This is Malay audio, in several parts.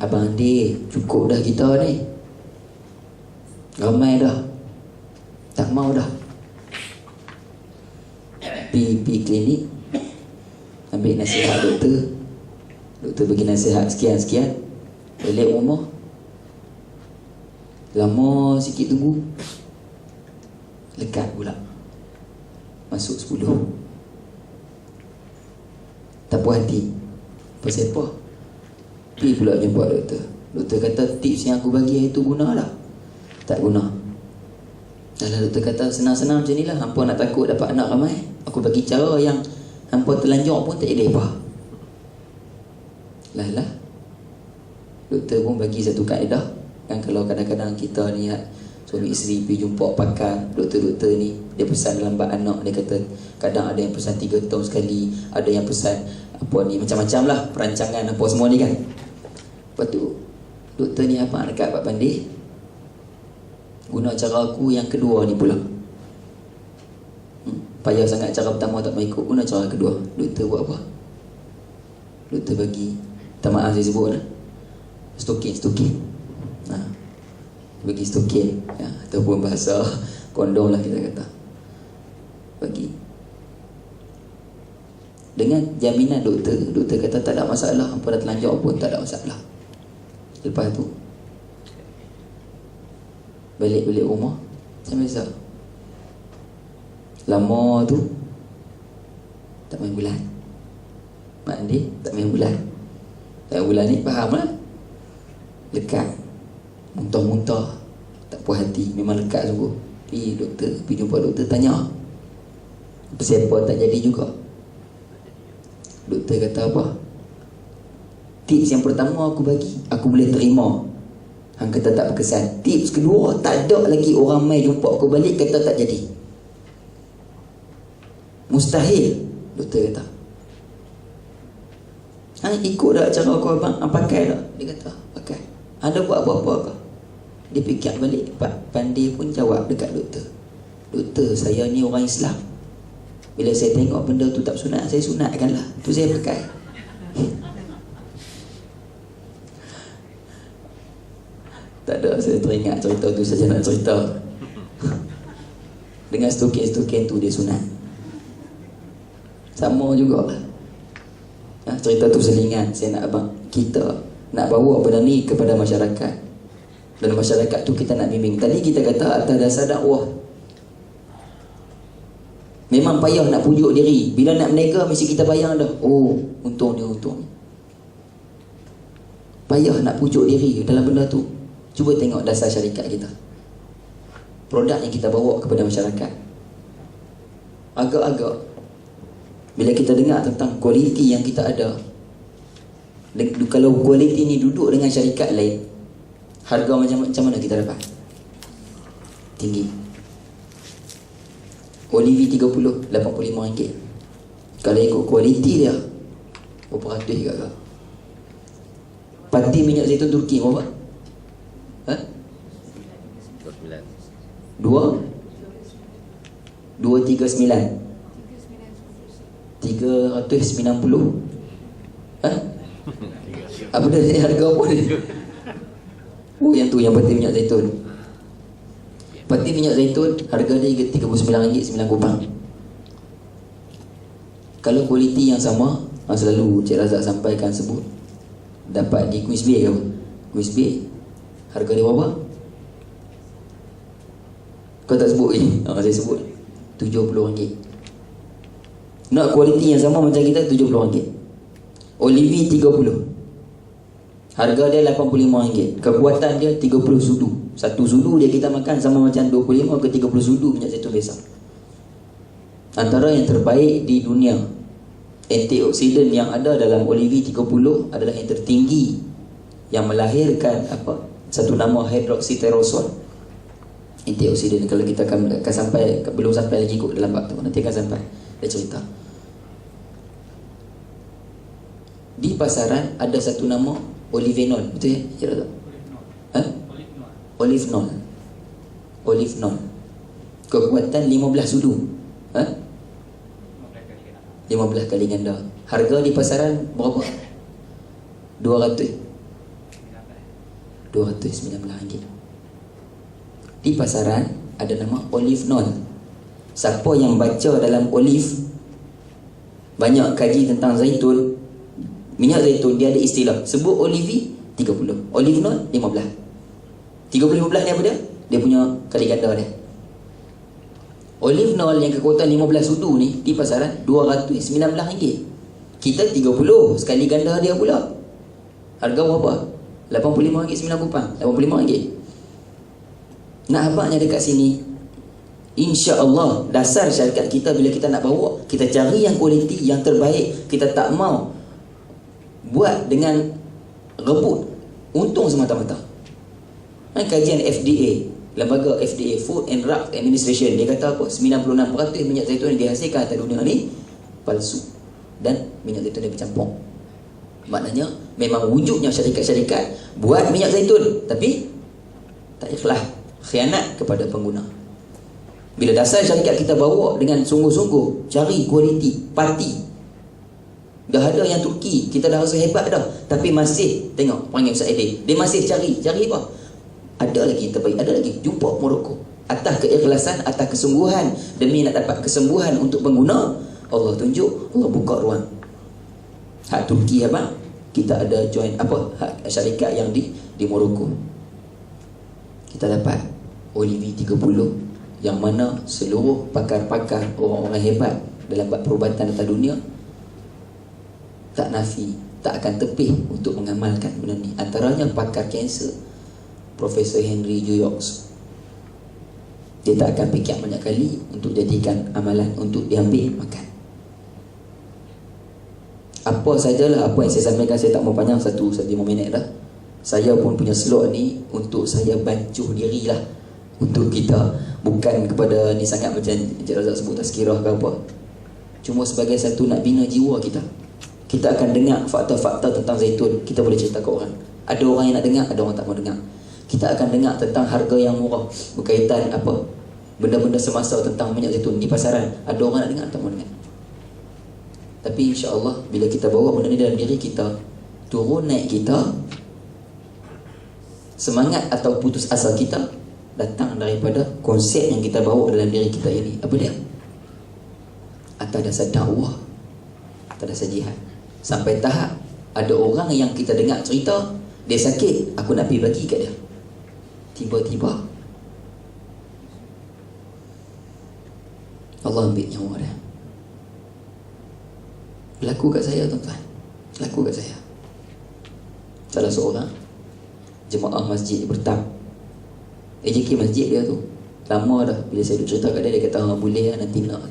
Abang Andi, cukup dah kita ni, ramai dah, tak mau dah. Pergi klinik, ambil nasihat doktor. Doktor bagi nasihat sekian-sekian. Balik rumah, lama sikit tunggu, lekat pula, masuk 10. Tak puas hati. Pasal apa? Pergi pula jumpa doktor. Doktor kata tips yang aku bagi hari tu guna dah. Tak guna. Dalam doktor kata senang-senang macam ni lah. Hampa nak takut dapat anak ramai, aku bagi cara yang hampa terlanjur pun tak jadi apa. Lah doktor pun bagi satu kaedah. Kan kalau kadang-kadang kita ni suami isteri pergi jumpa pakar, doktor-doktor ni, dia pesan dalam bab anak. Dia kata kadang ada yang pesan 3 tahun sekali, ada yang pesan apa ni, macam-macam lah perancangan apa semua ni kan. Lepas tu doktor ni apa dekat Pak Pandey, guna cara aku yang kedua ni pula. Payah sangat cara pertama tak mau ikut, guna cara kedua. Doktor buat apa? Doktor bagi, tak maaf saya sebut lah, stokin. Bagi stokin ya, ataupun bahasa kondom lah kita kata. Bagi dengan jaminan doktor. Doktor kata tak ada masalah, hampa dah terlanjur pun tak ada masalah. Lepas tu balik rumah macam biasa. Lama tu tak main bulan. Mak Andi tak main bulan. Tak main bulan ni faham lah. Lekat, muntah-muntah, tak puas hati, memang lekat sungguh. Pergi doktor, pergi jumpa doktor, tanya siapa tak jadi juga. Doktor kata apa? Tips yang pertama aku bagi, aku boleh terima. Hang kata tak berkesan. Tips kedua, tak ada lagi orang mai jumpa aku balik kata tak jadi. Mustahil, doktor kata. Hang ikut dah cara aku abang, pakai tak? Dia kata pakai. Ada buat apa-apa ke? Dia fikir balik. Pak Pandey pun jawab dekat doktor, doktor, saya ni orang Islam. Bila saya tengok benda tu tak sunat, saya sunatkan lah, tu saya pakai. Tak ada, saya teringat cerita tu saja nak cerita. Dengan stokin tu dia sunat. Sama juga lah. Cerita tu selingan. Saya nak abang, kita nak bawa benda ni kepada masyarakat. Dalam masyarakat tu kita nak bimbing. Tadi kita kata atas dasar dakwah. Memang payah nak pujuk diri. Bila nak berniaga mesti kita bayang dah. Oh, untung dia, untung. Payah nak pujuk diri dalam benda tu. Cuba tengok dasar syarikat kita. Produk yang kita bawa kepada masyarakat. Agak-agak bila kita dengar tentang kualiti yang kita ada, kalau kualiti ni duduk dengan syarikat lain, harga macam mana kita dapat? Tinggi. Olivi 30, RM85. Kalau ikut kualiti dia, berapa ratus juga. Pati minyak zaitun Turki berapa? 239 390. Apa dah harga apa ni? Oh, yang tu, yang pati minyak zaitun. Pati minyak zaitun harga dia RM39.9. Kalau kualiti yang sama, selalu Cik Razak sampaikan sebut, dapat di Queens Bay ke apa? Queens Bay harga dia berapa? Kau tak sebut ni? Saya sebut RM70. Nak kualiti yang sama macam kita, RM70. Olivi 30, harga dia RM85. Kekuatan dia 30 sudu. Satu sudu dia kita makan sama macam 25 ke 30 sudu minyak zaitun biasa. Antara yang terbaik di dunia. Antioksidan yang ada dalam Olivi 30 adalah yang tertinggi, yang melahirkan satu nama hydroxytyrosol. Antioksidan, kalau kita akan sampai, belum sampai lagi kot dalam bab tu, nanti akan sampai dia cerita. Di pasaran ada satu nama Olivenol, betul ya? Olivenol. Kekuatan 15 sudu. 15 kali ganda. Harga di pasaran berapa? 200. RM219. Di pasaran ada nama olive oil. Siapa yang baca dalam olive, banyak kaji tentang zaitun, minyak zaitun, dia ada istilah sebut olive 30, olive oil 15. 30-15 ni apa dia? Dia punya kali ganda dia. Olive oil yang kekuatan 15 sudu ni di pasaran RM219. Kita 30 sekali ganda dia pula. Harga berapa? RM85.90. RM85. Nak abangnya dekat sini, insya-Allah dasar syarikat kita bila kita nak bawa, kita cari yang kualiti yang terbaik. Kita tak mau buat dengan rebut untung semata-mata. Kajian FDA, lembaga FDA, Food and Drug Administration, dia kata apa? 96% minyak zaitun yang dihasilkan atas dunia ni palsu dan minyak zaitun yang bercampur. Maknanya memang wujudnya syarikat-syarikat buat minyak zaitun tapi tak ikhlas, khianat kepada pengguna. Bila dasar syarikat kita bawa dengan sungguh-sungguh, cari kualiti, pati. Dah ada yang Turki, kita dah rasa hebat dah, tapi masih tengok panggil Ustaz Aidil, dia masih cari apa? Ada lagi yang terbaik, ada lagi. Jumpa Morocco. Atas keikhlasan, atas kesungguhan, demi nak dapat kesembuhan untuk pengguna, Allah tunjuk, Allah buka ruang. Hak Turki abang, kita ada join hak syarikat yang di Morocco. Kita dapat Olivi 30 yang mana seluruh pakar-pakar, orang-orang hebat dalam perubatan atas dunia tak nafi, tak akan tepih untuk mengamalkan benda ni. Antaranya pakar kanser Profesor Henry Juyocks. Dia tak akan fikir banyak kali untuk jadikan amalan untuk diambil makan. Apa sajalah apa yang saya sampaikan, saya tak mau panjang, 1-5 minit dah. Saya pun punya slot ni untuk saya bancuh dirilah untuk kita, bukan kepada ni sangat macam Encik Razak sebut tazkirah ke apa. Cuma sebagai satu nak bina jiwa kita. Kita akan dengar fakta-fakta tentang zaitun, kita boleh cerita ke orang. Ada orang yang nak dengar, ada orang tak mau dengar. Kita akan dengar tentang harga yang murah berkaitan benda-benda semasa tentang minyak zaitun di pasaran. Ada orang nak dengar, tak mau dengar. Tapi insya-Allah bila kita bawa benda ni dalam diri kita, turun naik kita, semangat atau putus asa kita datang daripada konsep yang kita bawa dalam diri kita ini. Apa dia? Atas dasar dakwah, atas dasar jihad. Sampai tahap ada orang yang kita dengar cerita, dia sakit, aku nak pergi bagi kat dia. Tiba-tiba Allah ambil nyawa dia. Berlaku kat saya tuan-tuan, berlaku kat saya. Salah seorang jemaah masjid Bertam, AJK masjid dia tu, lama dah. Bila saya duk cerita kat dia, dia kata boleh lah nanti nak.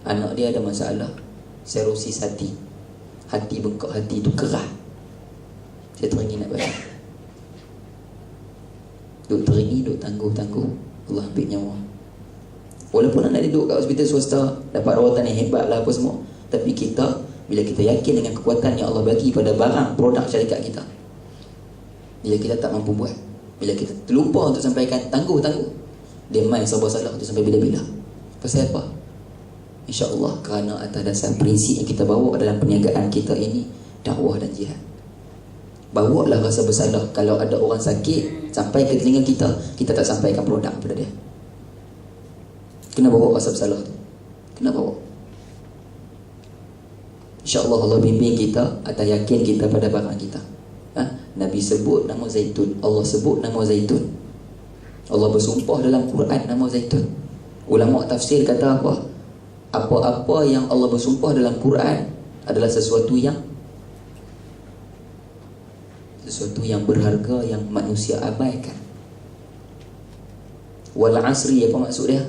Anak dia ada masalah serosis hati, hati bengkak, hati tu kerah. Saya teringin nak bagi, duk teringin, duk tangguh-tangguh, Allah ambil nyawa. Walaupun anak dia duduk kat hospital swasta, dapat rawatan yang hebat lah apa semua, tapi kita, bila kita yakin dengan kekuatan yang Allah bagi pada barang, produk syarikat kita, bila kita tak mampu buat, bila kita terlupa untuk sampaikan, tangguh-tangguh, dia main sabar-salah untuk sampai bila-bila. Pasal apa? InsyaAllah kerana atas dasar prinsip yang kita bawa dalam perniagaan kita ini, dakwah dan jihad. Bawalah rasa bersalah kalau ada orang sakit sampai ke telinga kita, kita tak sampaikan produk kepada dia. Kena bawa rasa bersalah tu, kena bawa. InsyaAllah Allah bimbing kita atas yakin kita pada barang kita. Nabi sebut nama zaitun, Allah sebut nama zaitun, Allah bersumpah dalam Quran nama zaitun. Ulama tafsir kata apa? Apa-apa yang Allah bersumpah dalam Quran adalah sesuatu yang berharga yang manusia abaikan. Wal asri, apa maksud dia?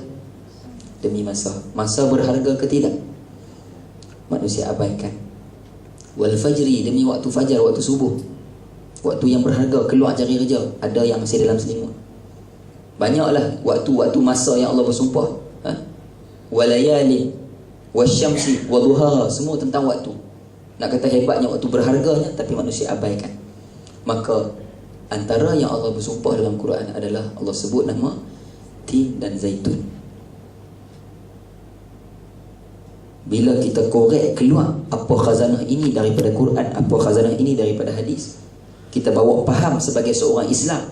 Demi masa berharga ke tidak? Manusia abaikan. Wal fajri, demi waktu fajar, waktu subuh, waktu yang berharga, keluar cari kerja, ada yang masih dalam selimut. Banyaklah waktu-waktu masa yang Allah bersumpah. Walayali wasyamsi waduha, semua tentang waktu. Nak kata hebatnya waktu berharganya, tapi manusia abaikan. Maka antara yang Allah bersumpah dalam Quran adalah Allah sebut nama tin dan zaitun. Bila kita korek keluar apa khazanah ini daripada Quran, apa khazanah ini daripada hadis, kita bawa faham sebagai seorang Islam,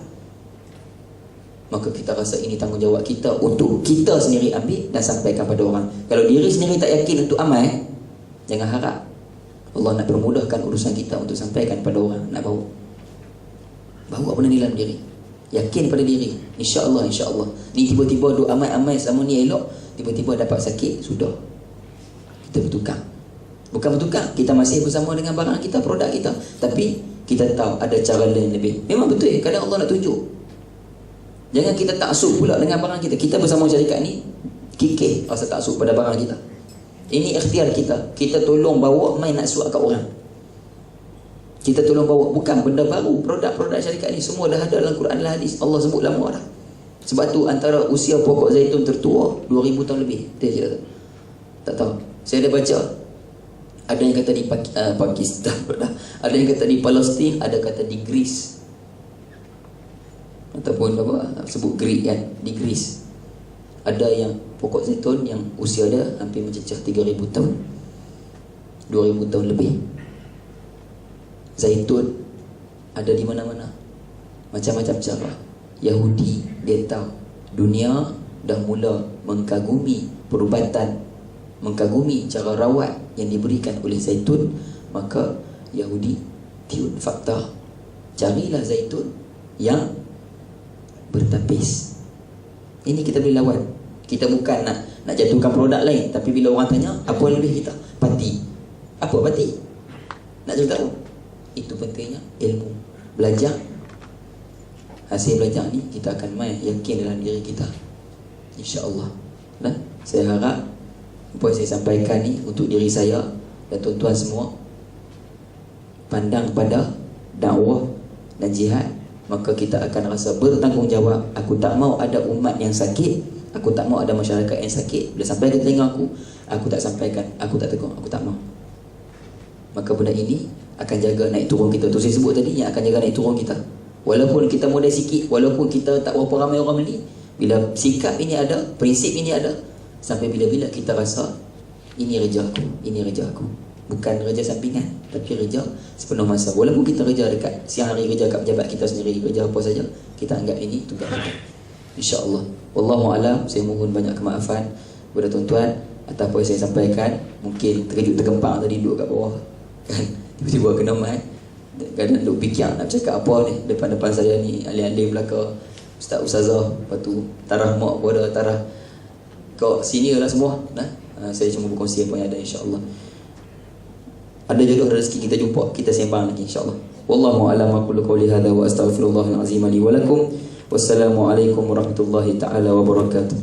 maka kita rasa ini tanggungjawab kita untuk kita sendiri ambil dan sampaikan pada orang. Kalau diri sendiri tak yakin untuk amal, jangan harap Allah nak permudahkan urusan kita untuk sampaikan pada orang. Nak bawa benda ni dalam diri, yakin pada diri, insya-Allah ni tiba-tiba duk amal-amal selama ni elok, tiba-tiba dapat sakit, sudah kita bertukar. Bukan bertukar, kita masih bersama dengan barang kita, produk kita, tapi kita tahu ada cara lain lebih. Memang betul, kadang Allah nak tunjuk. Jangan kita taksub pula dengan barang kita. Kita bersama syarikat ni kikir rasa taksub pada barang kita. Ini ikhtiar kita. Kita tolong bawa, main nak suap kat orang. Kita tolong bawa, bukan benda baru. Produk-produk syarikat ni semua dah ada dalam Quran dan hadis. Allah sebut lama dah. Sebab tu antara usia pokok zaitun tertua 2000 tahun lebih. Dia tak tahu. Saya dah baca, ada yang kata di Pakistan, ada yang kata di Palestin, ada kata di Greece, ataupun apa sebut Greek kan, di Greece ada yang pokok zaitun yang usia dia hampir mencecah 3000 tahun, 2000 tahun lebih. Zaitun ada di mana-mana, macam-macam cara. Yahudi dia tahu dunia dah mula mengkagumi perubatan, mengkagumi cara rawat yang diberikan oleh zaitun, maka Yahudi tiun fakta, carilah zaitun yang bertapis. Ini kita boleh lawan. Kita bukan nak jatuhkan produk lain, tapi bila orang tanya apa lebih kita, pati. Apa pati? Nak cari tahu. Itu pentingnya ilmu. Belajar. Hasil belajar ni kita akan main yakin dalam diri kita, insya-Allah. Dan saya harap apa yang saya sampaikan ni untuk diri saya dan tuan-tuan semua, pandang pada dakwah dan jihad, maka kita akan rasa bertanggungjawab. Aku tak mau ada umat yang sakit, aku tak mau ada masyarakat yang sakit. Bila sampai ke telinga aku tak sampaikan, aku tak tegur, aku tak mau. Maka benda ini akan jaga naik turun kita. Tu saya sebut tadi, yang akan jaga naik turun kita. Walaupun kita modal sikit, walaupun kita tak berapa ramai orang beli, bila sikap ini ada, prinsip ini ada, sampai bila-bila kita rasa ini kerja aku, ini kerja aku. Bukan kerja sampingan, tapi kerja sepenuh masa. Walaupun kita kerja dekat siang hari, kerja kat pejabat kita sendiri, kerja apa saja, kita anggap ini tugas kita, insya-Allah. Wallahu a'lam. Saya mohon banyak kemaafan kepada tuan-tuan atas apa yang saya sampaikan. Mungkin terkejut terkempang tadi duduk kat bawah kan, tiba-tiba kena mic, kadang duk fikir nak cakap apa ni. Depan-depan saya ni alim-alim belaka, ustaz ustazah, lepas tu tarah mak pada tarah kau senior lah semua. Saya cuma berkongsi apa yang ada, insya-Allah. Ada jodoh rezeki kita jumpa, kita sembang lagi, insya-Allah. Wallahu a'lam. Aqulu qawli hadza wa astaghfirullahal azim li wa lakum. Wassalamu alaikum warahmatullahi taala wabarakatuh.